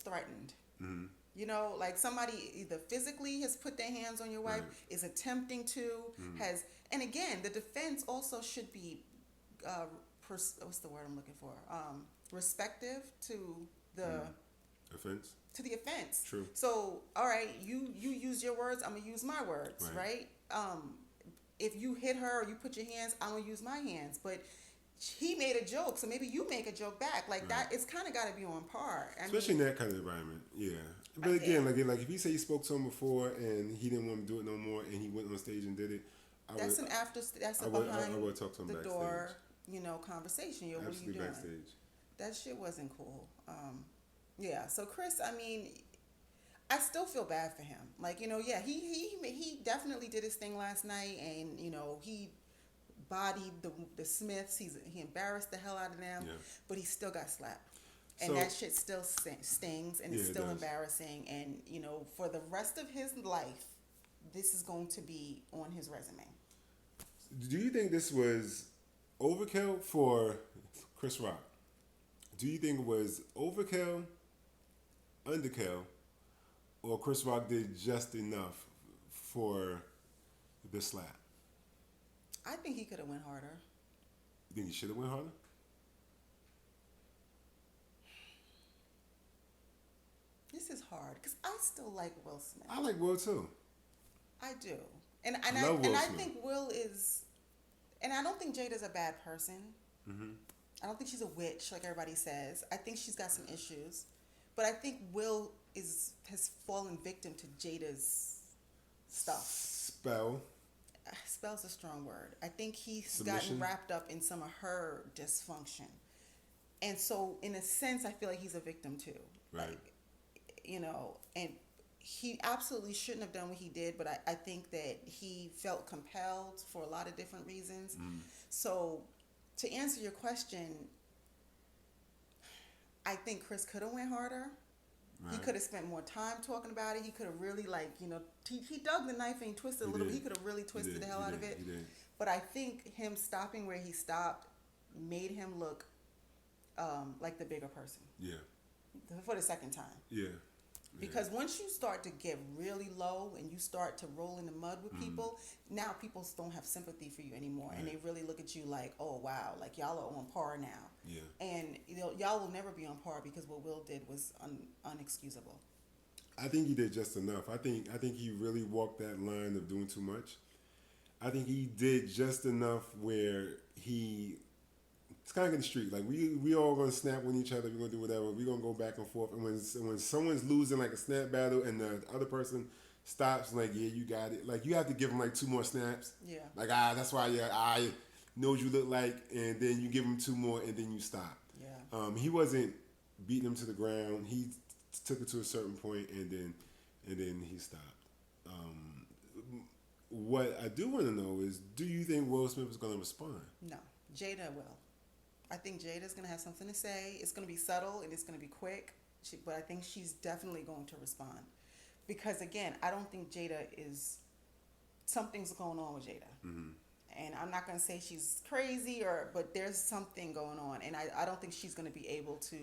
threatened? Mm-hmm. Like somebody either physically has put their hands on your wife, is attempting to, and again, the defense also should be, what's the word I'm looking for? Respective to the offense. To the offense. True. So, all right, you use your words, I'm gonna use my words, right? If you hit her or you put your hands, I'm gonna use my hands, but he made a joke, so maybe you make a joke back. Like that, it's kind of got to be on par. Especially in that kind of environment, But again, like if he say he spoke to him before and he didn't want to do it no more, and he went on stage and did it, I would talk to him the backstage. Door, conversation. What are you doing? Backstage. That shit wasn't cool. So Chris, I mean, I still feel bad for him. Like, he definitely did his thing last night, and he bodied the Smiths. He embarrassed the hell out of them, but he still got slapped. And that shit still stings, and it's still embarrassing. And, for the rest of his life, this is going to be on his resume. Do you think this was overkill for Chris Rock? Do you think it was overkill, underkill, or Chris Rock did just enough for the slap? I think he could have went harder. You think he should have went harder? This is hard because I still like Will Smith. I like Will too. I do, and I think Will is, and I don't think Jada's a bad person. Mm-hmm. I don't think she's a witch like everybody says. I think she's got some issues, but I think Will has fallen victim to Jada's stuff. Spell's a strong word. I think he's gotten wrapped up in some of her dysfunction, and so in a sense, I feel like he's a victim too. Right. Like, and he absolutely shouldn't have done what he did, but I think that he felt compelled for a lot of different reasons. So to answer your question, I think Chris could have went harder. Right. He could have spent more time talking about it. He could have really, like, you know, he dug the knife and he twisted a little bit. He could have really twisted the hell out of it. He did. But I think him stopping where he stopped made him look like the bigger person. Yeah. For the second time. Yeah. Because once you start to get really low and you start to roll in the mud with people, now people don't have sympathy for you anymore. Right. And they really look at you like, oh, wow, like y'all are on par now. Yeah. And y'all will never be on par because what Will did was unexcusable. I think he did just enough. I think he really walked that line of doing too much. I think he did just enough where it's kind of like in the street. Like we all gonna snap with each other. We're gonna do whatever. We're gonna go back and forth. And when someone's losing like a snap battle and the other person stops, like, yeah, you got it. Like, you have to give them like 2 more snaps. Yeah. Like, that's why I know what you look like, and then you give him 2 more, and then you stop. Yeah. He wasn't beating him to the ground. He took it to a certain point, and then he stopped. What I do want to know is, do you think Will Smith is going to respond? No, Jada will. I think Jada's going to have something to say. It's going to be subtle and it's going to be quick, but I think she's definitely going to respond. Because, again, I don't think something's going on with Jada. Mm-hmm. And I'm not going to say she's crazy, but there's something going on. And I don't think she's going to be able to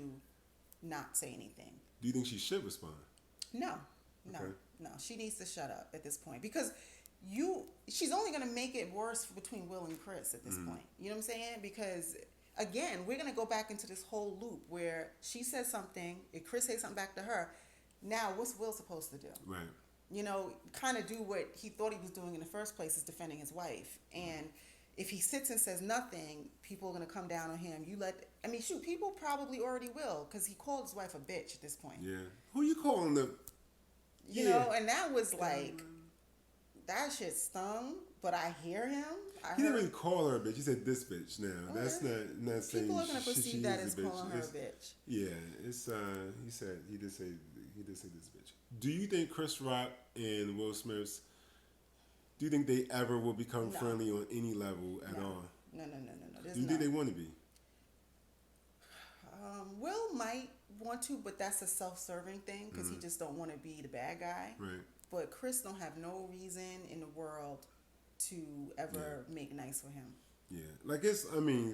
not say anything. Do you think she should respond? No. Okay. No. She needs to shut up at this point. Because she's only going to make it worse between Will and Chris at this point. You know what I'm saying? Because, again, we're going to go back into this whole loop where she says something, and Chris says something back to her. Now, what's Will supposed to do? Right. You know, kind of do what he thought he was doing in the first place, is defending his wife. And if he sits and says nothing, people are going to come down on him. People probably already will, because he called his wife a bitch at this point. Yeah. Who you calling the... You know, and that was like... That shit stung, but I hear him. He didn't really call her a bitch. He said this bitch. Now that's not saying people are gonna perceive that as calling her a bitch. Yeah, it's he did say this bitch. Do you think Chris Rock and Will Smith? Do you think they ever will become friendly on any level at all? No. Do you think they want to be? Will might want to, but that's a self-serving thing because he just don't want to be the bad guy. Right. But Chris don't have no reason in the world to ever make nice with him. Yeah, like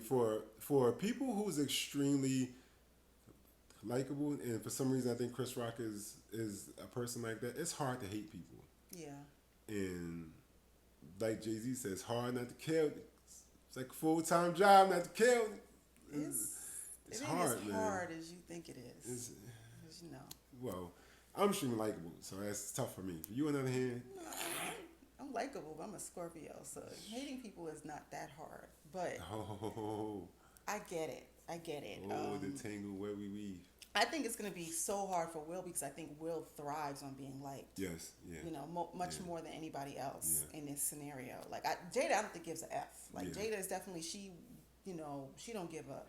for people who's extremely likable, and for some reason I think Chris Rock is a person like that. It's hard to hate people. Yeah. And like Jay-Z says, hard not to kill. It's like a full-time job not to kill. It's hard, man. It's hard as you think it is. As you know. Well, I'm extremely likable, so that's tough for me. For you, on the other hand, I'm likable, but I'm a Scorpio, so hating people is not that hard. But I get it. Oh, the tangle where we weave. I think it's going to be so hard for Will because I think Will thrives on being liked. Yes, yeah. You know, much more than anybody else in this scenario. Like Jada, I don't think gives a F. Like Jada is definitely she don't give a.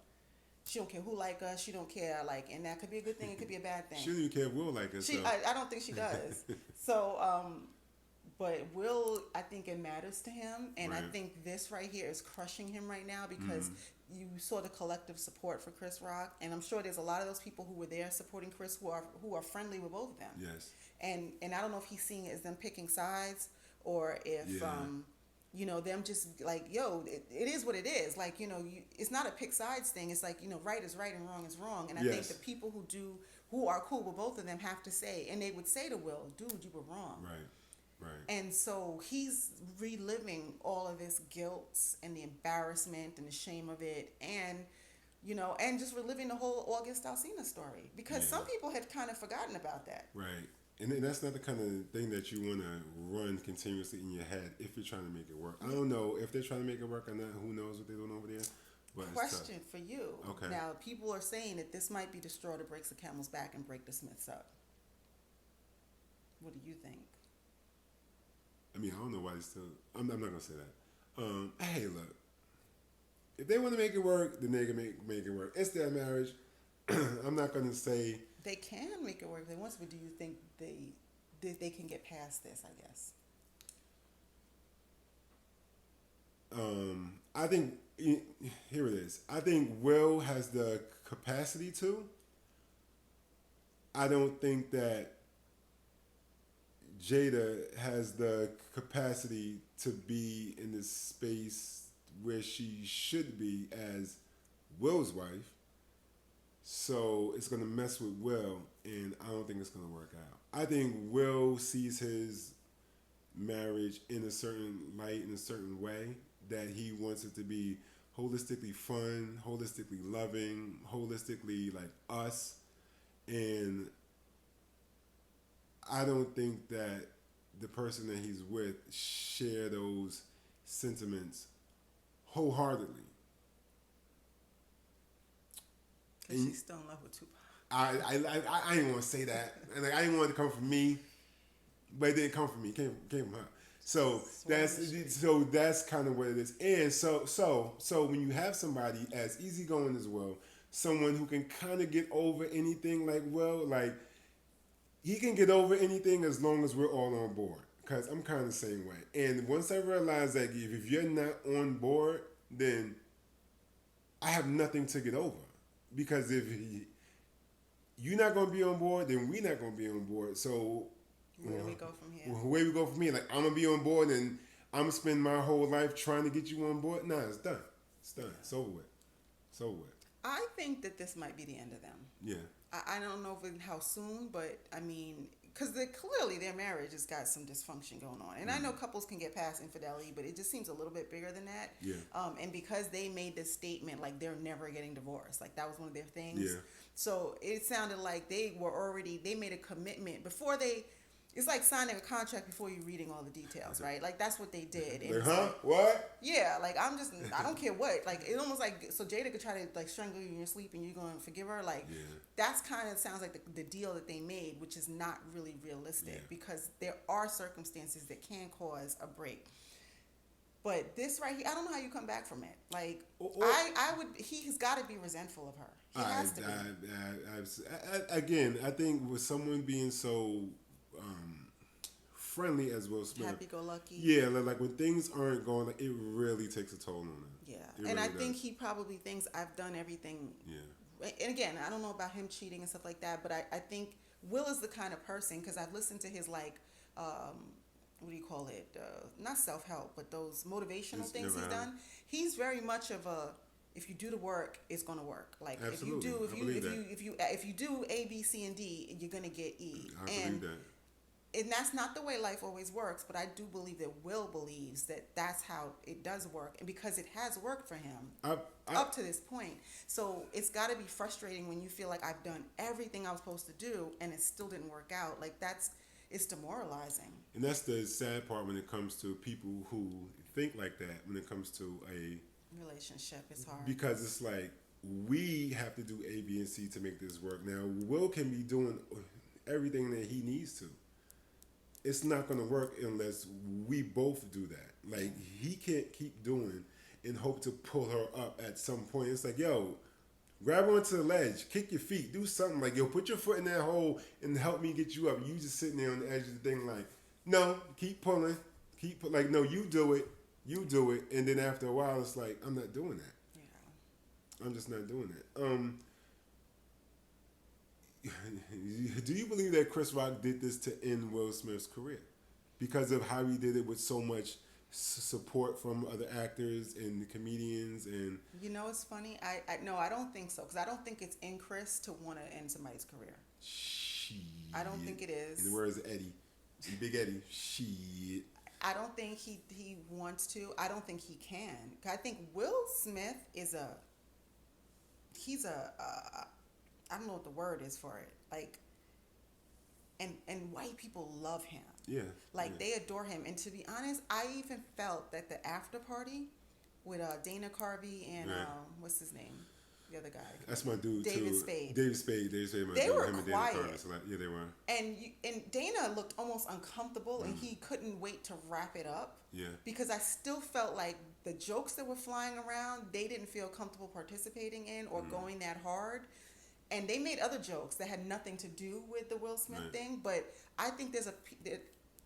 She don't care who like us. She don't care, like, and that could be a good thing. It could be a bad thing. She doesn't even care if Will like us. I don't think she does. So, but Will, I think it matters to him, and I think this right here is crushing him right now because you saw the collective support for Chris Rock, and I'm sure there's a lot of those people who were there supporting Chris who are friendly with both of them. Yes. And I don't know if he's seeing it as them picking sides or if them just like, yo, it is what it is. Like, it's not a pick sides thing. It's like, right is right and wrong is wrong. And I think the people who are cool with both of them have to say, and they would say to Will, dude, you were wrong. Right. And so he's reliving all of this guilt and the embarrassment and the shame of it, and and just reliving the whole August Alsina story because some people had kind of forgotten about that. Right. And that's not the kind of thing that you want to run continuously in your head if you're trying to make it work. I don't know if they're trying to make it work or not. Who knows what they're doing over there? But question for you. Okay. Now, people are saying that this might be the straw that breaks the camel's back and break the Smiths up. What do you think? I don't know why they still... I'm not going to say that. Hey, look. If they want to make it work, then they can make it work. It's their marriage. I'm not going to say... They can make it work if they want to, but do you think they can get past this, I guess? I think, here it is. I think Will has the capacity to, I don't think that Jada has the capacity to be in the space where she should be as Will's wife. So it's going to mess with Will, and I don't think it's going to work out. I think Will sees his marriage in a certain light, in a certain way, that he wants it to be holistically fun, holistically loving, holistically like us. And I don't think that the person that he's with share those sentiments wholeheartedly. She's still in love with Tupac. I didn't want to say that, and like I didn't want it to come from me, but it didn't come from me. It came from her. So that's kind of what it is. And so when you have somebody as easygoing as Will, someone who can kind of get over anything like Will, like he can get over anything as long as we're all on board. Because I'm kind of the same way. And once I realize that if you're not on board, then I have nothing to get over. Because if you're not going to be on board, then we're not going to be on board. So where do we go from here? Where we go from here? Like, I'm going to be on board and I'm going to spend my whole life trying to get you on board? Nah, it's done. It's done. It's over with. It's over with. I think that this might be the end of them. Yeah. I don't know how soon, but I mean, because clearly their marriage has got some dysfunction going on. And I know couples can get past infidelity, but it just seems a little bit bigger than that. Yeah. And because they made this statement, like they're never getting divorced, like that was one of their things. Yeah. So it sounded like they made a commitment before it's like signing a contract before you reading all the details, right? Like that's what they did. And what? Yeah, like I don't care what. Like it almost like, so Jada could try to like strangle you in your sleep and you're going to forgive her. Like that's kind of sounds like the deal that they made, which is not really realistic because there are circumstances that can cause a break. But this right here, I don't know how you come back from it. Like he's got to be resentful of her. He has to be. Again, I think with someone being so friendly as Will Smith, happy-go-lucky. Yeah, like when things aren't going, like, it really takes a toll on him. Yeah, and I think he probably thinks I've done everything. Yeah. And again, I don't know about him cheating and stuff like that, but I think Will is the kind of person, because I've listened to his like, what do you call it? Not self-help, but those motivational things he's done. He's very much of a, if you do the work, it's gonna work. Like absolutely. if you do A, B, C, and D, you're gonna get E. I believe that. And that's not the way life always works, but I do believe that Will believes that that's how it does work, and because it has worked for him up to this point. So it's got to be frustrating when you feel like I've done everything I was supposed to do and it still didn't work out. Like it's demoralizing. And that's the sad part when it comes to people who think like that. When it comes to a relationship, it's hard because it's like we have to do A, B, and C to make this work. Now Will can be doing everything that he needs to. It's not going to work unless we both do that. Like, he can't keep doing and hope to pull her up at some point. It's like, yo, grab onto the ledge, kick your feet, do something. Like, yo, put your foot in that hole and help me get you up. You just sitting there on the edge of the thing like, no, keep pulling. Like, no, you do it. And then after a while, it's like, I'm not doing that. Yeah. I'm just not doing that. Do you believe that Chris Rock did this to end Will Smith's career because of how he did it with so much support from other actors and comedians? And you know, it's funny. I don't think so, because I don't think it's in Chris to want to end somebody's career. Shit. I don't think it is. In the words of Eddie, Big Eddie. Shit. I don't think he wants to. I don't think he can. I think Will Smith is he's a I don't know what the word is for it. Like, and white people love him. Yeah. Like, they adore him. And to be honest, I even felt that the after party with Dana Carvey and what's his name? The other guy. That's my dude David too. Spade. David Spade. They were him quiet. And Dana Carvey, so yeah, they were. And Dana looked almost uncomfortable, and he couldn't wait to wrap it up. Yeah. Because I still felt like the jokes that were flying around, they didn't feel comfortable participating in or going that hard. And they made other jokes that had nothing to do with the Will Smith thing, but I think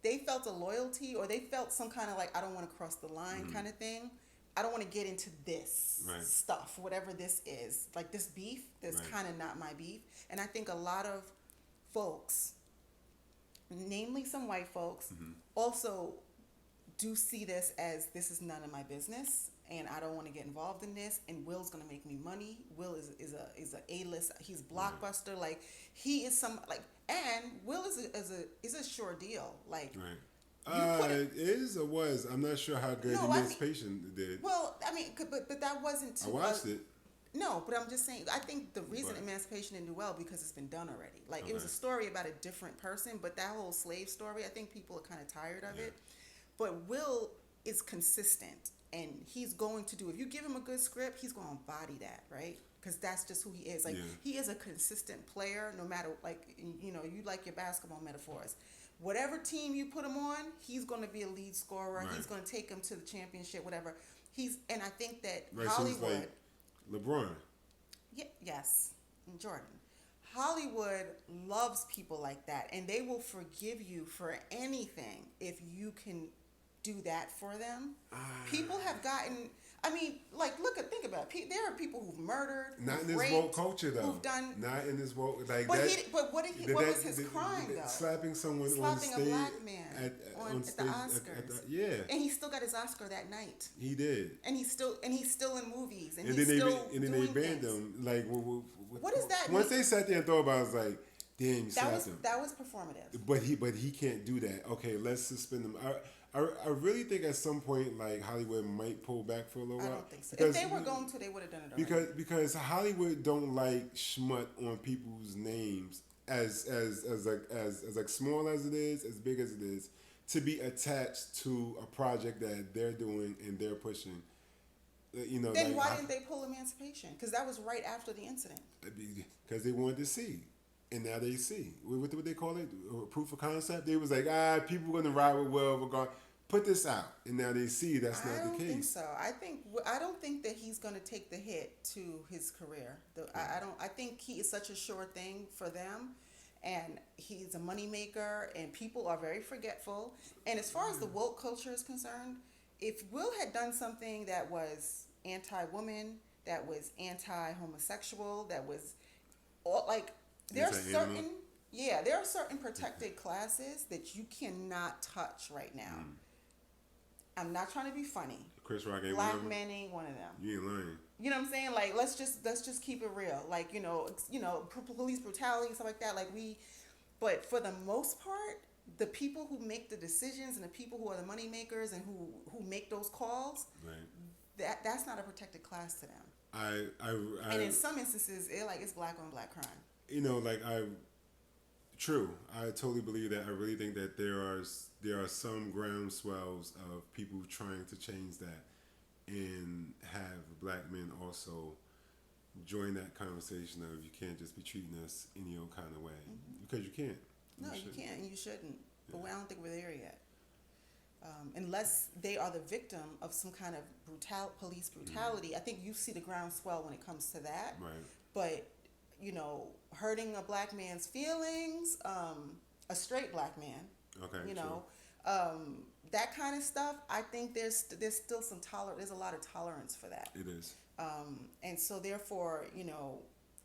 they felt a loyalty, or they felt some kind of like, I don't want to cross the line kind of thing. I don't want to get into this stuff, whatever this is. Like this beef, that's kind of not my beef. And I think a lot of folks, namely some white folks, also do see this as this is none of my business and I don't want to get involved in this, and Will's gonna make me money. Will is a A-list, he's blockbuster, like he is some like, and Will is a sure deal, like it is or was, I'm not sure how good Emancipation did. Well, I mean, but that wasn't too, I watched it. No, but I'm just saying, I think the reason Emancipation didn't do well because it's been done already. Like, it was a story about a different person, but that whole slave story, I think people are kind of tired of it. But Will is consistent, and he's going to do, if you give him a good script, he's going to embody that, right? Because that's just who he is. Like, he is a consistent player, no matter, like, you know, you like your basketball metaphors. Whatever team you put him on, he's going to be a lead scorer. He's going to take him to the championship, whatever. And I think that Hollywood... So like LeBron. Yeah, yes, and Jordan. Hollywood loves people like that, and they will forgive you for anything if you can do that for them. People have gotten... I mean, like, think about it. There are people who've murdered, not in this woke culture, though. Who've done... Not in this woke... Like but that, what was his crime, though? Slapping someone on stage. Slapping a black man at stage, the Oscars. Yeah. And he still got his Oscar that night. He did. And he's still in movies. And then they banned him. Like, what does that mean? Once they sat there and thought about it, I was like, damn, you slapped him. That was performative. But he can't do that. Okay, let's suspend him. I really think at some point, like, Hollywood might pull back for a little while. I don't think so. If they were going to, they would have done it already. Because Hollywood don't like schmut on people's names as like small as it is, as big as it is, to be attached to a project that they're doing and they're pushing. You know. Then why didn't they pull Emancipation? Because that was right after the incident. Because they wanted to see. And now they see. What they call it? Proof of concept? They was like, people going to ride with Will. We're going to put this out. And now they see that's not the case. I don't think so. I don't think that he's going to take the hit to his career. I think he is such a sure thing for them. And he's a moneymaker. And people are very forgetful. And as far as the woke culture is concerned, if Will had done something that was anti-woman, that was anti-homosexual, that was all like... There are certain protected classes that you cannot touch right now. I'm not trying to be funny. Chris Rock ain't Black one of them. men ain't one of them. You ain't lying. You know what I'm saying? Like, let's just keep it real. Like, you know, police brutality and stuff like that. But for the most part, the people who make the decisions and the people who are the money makers and who make those calls, that's not a protected class to them. And in some instances, it's black on black crime. You know, true. I totally believe that. I really think that there are some groundswells of people trying to change that and have black men also join that conversation of you can't just be treating us any old kind of way. Because you can't. No, you can't and you shouldn't. But I don't think we're there yet. Unless they are the victim of some kind of police brutality. I think you see the groundswell when it comes to that. Right. But... you know, hurting a black man's feelings, a straight black man, that kind of stuff. I think there's still some there's a lot of tolerance for that. It is. And so therefore, you know,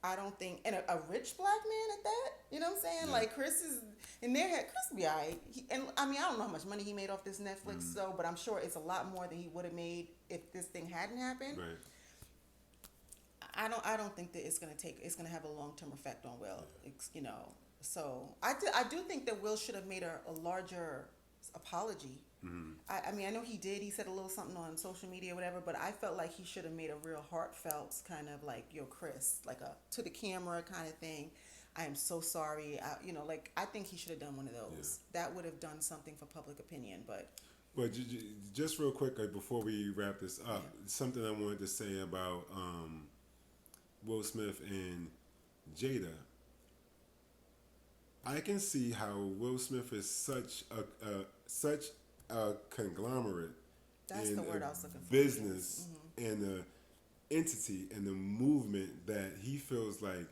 I don't think, and a rich black man at that, you know what I'm saying? Yeah. Like Chris is in their head. Chris will be all right. And I mean, I don't know how much money he made off this Netflix, but I'm sure it's a lot more than he would have made if this thing hadn't happened. Right. I don't think that it's gonna have a long-term effect on Will. You know, so I do think that Will should have made a larger apology. I mean, I know he did. He said a little something on social media or whatever, but I felt like he should have made a real heartfelt kind of like, yo, Chris, like a to the camera kind of thing. I am so sorry. I think he should have done one of those. Yeah. That would have done something for public opinion, but just real quick before we wrap this up, something I wanted to say about Will Smith and Jada. I can see how Will Smith is such a conglomerate. That's in the word I was looking for. Business and the entity and the movement that he feels like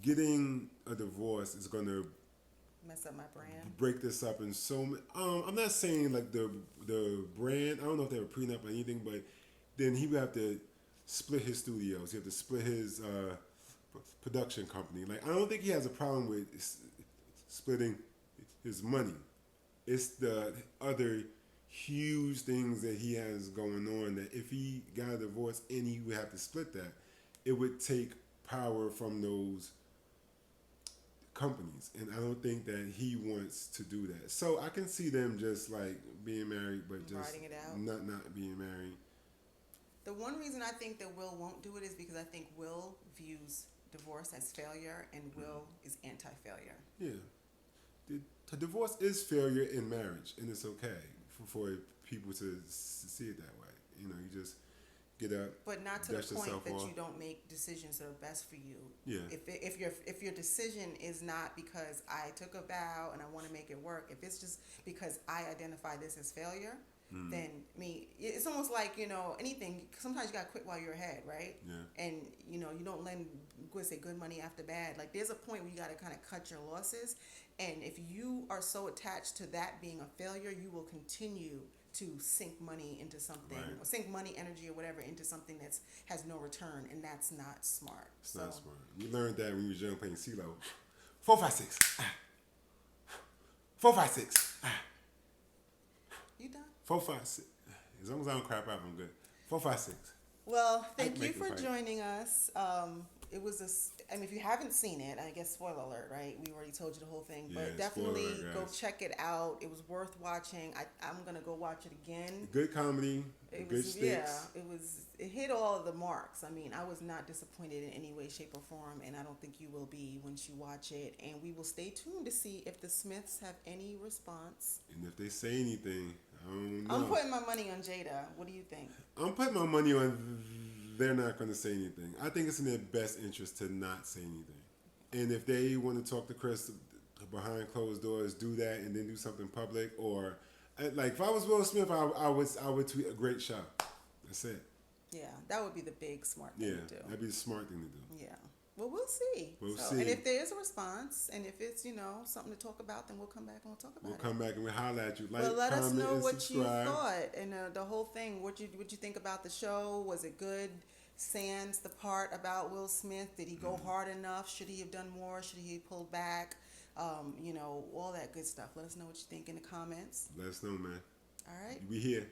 getting a divorce is going to mess up my brand. Break this up in so many. I'm not saying like the brand. I don't know if they were prenup or anything, but then he would have to split his studios. He have to split his production company. Like I don't think he has a problem with splitting his money. It's the other huge things that he has going on that if he got a divorce and he would have to split that, it would take power from those companies, and I don't think that he wants to do that. So I can see them just like being married, but just riding it out. not being married. The one reason I think that Will won't do it is because I think Will views divorce as failure, and Will is anti-failure. Yeah, the divorce is failure in marriage, and it's okay for people to see it that way. You know, you just get up, but not to the point that off. you don't make decisions that are best for you. Yeah. If your decision is not because I took a vow and I want to make it work, if it's just because I identify this as failure, then it's almost like, you know, anything. Sometimes you gotta quit while you're ahead, right? Yeah. And you know, you don't lend good money after bad. Like there's a point where you gotta kind of cut your losses, and if you are so attached to that being a failure, you will continue to sink money into something, right, or sink money, energy, or whatever into something that's has no return, and that's not smart. It's not smart. You learned that when you was young playing CeeLo. 4, 5, 6. 4, 5, 6. You done? 4, 5, 6. As long as I don't crap out, I'm good. 4, 5, 6. Well, thank you for joining us. It was I mean, if you haven't seen it, I guess spoiler alert, right? We already told you the whole thing, but definitely go check it out. It was worth watching. I'm gonna go watch it again. Good comedy. Good stakes. Yeah, it hit all of the marks. I mean, I was not disappointed in any way, shape, or form, and I don't think you will be once you watch it. And we will stay tuned to see if the Smiths have any response. And if they say anything, I don't know. I'm putting my money on Jada. What do you think? I'm putting my money on they're not going to say anything. I think it's in their best interest to not say anything. And if they want to talk to Chris behind closed doors, do that, and then do something public. Or like if I was Will Smith, I would tweet a great shot. That's it. Yeah, that would be the big smart thing to do. That'd be the smart thing to do. Yeah. Well, we'll see. We'll see. And if there is a response, and if it's, you know, something to talk about, then we'll come back and we'll talk about it. We'll come back and we'll holler at you. Like, well, let us know what subscribe. you thought and the whole thing. What you think about the show? Was it good? Sans the part about Will Smith. Did he go hard enough? Should he have done more? Should he have pulled back? You know, all that good stuff. Let us know what you think in the comments. Let us know, man. All right. We here.